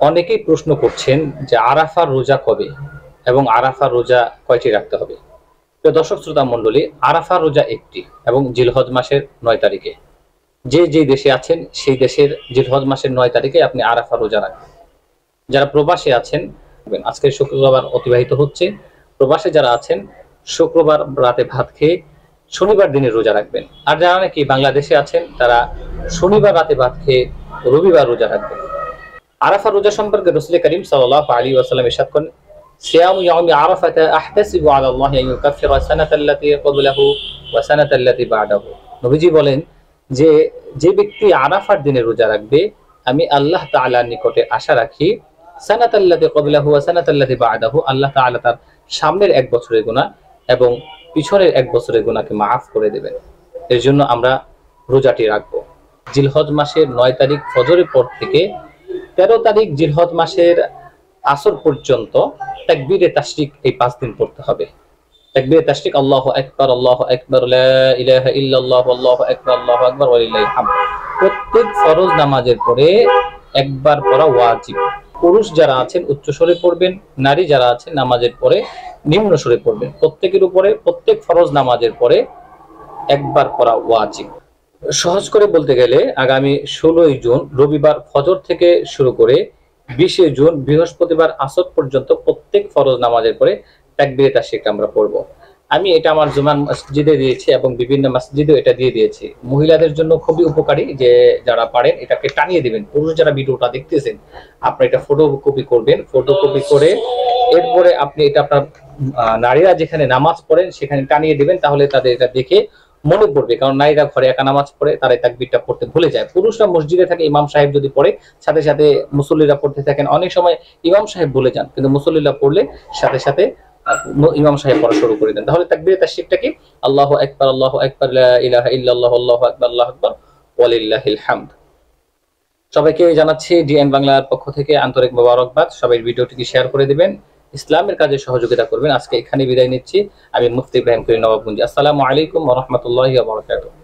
অনেকেই প্রশ্ন করছেন যে আরাফার রোজা কবে এবং আরাফার রোজা কয়টি রাখতে হবে। তো দর্শক শ্রোতা মণ্ডলী, আরাফার রোজা একটি এবং জিলহজ মাসের 9 তারিখে। যে দেশে আছেন সেই দেশের জিলহজ মাসের 9 তারিখে আপনি আরাফার রোজা রাখবেন। যারা প্রবাসে আছেন, আজকে শুক্রবার অতিবাহিত হচ্ছে, প্রবাসে যারা আছেন শুক্রবার রাতে ভাত খেয়ে শনিবার দিনে রোজা রাখবেন। আর যারা নাকি বাংলাদেশে আছেন তারা শনিবার রাতে ভাত খেয়ে রবিবার রোজা রাখবেন। আরাফা রোজা সম্পর্কে রাসূল করিম সাল্লাল্লাহু আলাইহি ওয়াসাল্লাম ইরশাদ করেন, সিয়ামু ইয়াউমি আরাফাতা আহতাসিবু আলা আল্লাহি আন ইউকাফিরা সানাতাল্লাতী ক্বাবলাহু ওয়া সানাতাল্লাতী বা'দাহু। নবীজি বলেন যে ব্যক্তি আরাফার দিনে রোজা রাখবে, আমি আল্লাহ তাআলার নিকটে আশা রাখি সানাতাল্লাতী ক্বাবলাহু ওয়া সানাতাল্লাতী বা'দাহু, আল্লাহ তাআলা তার সামনের 1 বছরের গুনাহ এবং পিছনের 1 বছরের গুনাহকে মাফ করে দেবেন। এর জন্য আমরা রোজাটি রাখবো। জিলহজ মাসের 9 তারিখ ফজরের পর থেকে 13 তারিখ জিলহজ মাসের আসর পর্যন্ত তাকবীরে তাশরিক এই 5 দিন পড়তে হবে। তাকবীরে তাশরিক আল্লাহু আকবার, লা ইলাহা ইল্লাল্লাহু আল্লাহু আকবার ওয়ালিল্লাহিল হামদ। প্রত্যেক ফরজ নামাজের পরে একবার পড়া ওয়াজিব। পুরুষ যারা আছেন উচ্চ স্বরে পড়বেন, নারী যারা আছেন নামাজের পরে নিম্ন স্বরে পড়বেন। প্রত্যেকের উপরে প্রত্যেক ফরজ নামাজের পরে একবার পড়া ওয়াজিব। সহজ করে বলতে গেলে আগামী 16ই জুন রবিবার ফজর থেকে শুরু করে 20শে জুন বৃহস্পতিবার আসর পর্যন্ত প্রত্যেক ফরজ নামাজের পরে তাকবীরে তাশরিক আমরা পড়ব। আমি এটা আমার জুমার মসজিদে দিয়েছি এবং বিভিন্ন মসজিদেও এটা দিয়ে দিয়েছি। মহিলাদের জন্য খুবই উপকারী, যে যারা পারেন এটাকে টানিয়ে দিবেন। পুরুষ যারা ভিডিওটা দেখতেছেন আপনি এটা ফটোকপি করবেন, ফটোকপি করে এরপরে আপনি এটা আপনার নারীরা যেখানে নামাজ পড়েন সেখানে টানিয়ে দিবেন, তাহলে তাদের এটা দেখে মনে পড়বে। কারণ নারীরা ঘরে একা নামাজ পড়ে, তারা তাকবীরটা পড়তে ভুলে যায়। পুরুষরা মসজিদে থাকে, ইমাম সাহেব যদি পড়ে সাথে সাথে মুসল্লিরা পড়তে থাকেন। অনেক সময় ইমাম সাহেব ভুলে যান, কিন্তু মুসল্লিরা পড়লে সাথে সাথে ইমাম সাহেব পড়া শুরু করে দেন। তাহলে তাকবীরে তাশরিকটা কি? আল্লাহু আকবার, লা ইলাহা ইল্লাল্লাহু আল্লাহু আকবার ওয়ালিল্লাহিল হামদ। সবাইকে জানাচ্ছি ডিএন বাংলার পক্ষ থেকে আন্তরিক মোবারকবাদ। সবাই ভিডিওটিকে শেয়ার করে দিবেন, ইসলামের কাজে সহযোগিতা করবেন। আজকে এখানে বিদায় নিচ্ছি। আমি মুফতি ইব্রাহিম করিম নবাবগঞ্জ। আসসালামু আলাইকুম ওয়া রাহমাতুল্লাহি ওয়া বারাকাতুহু।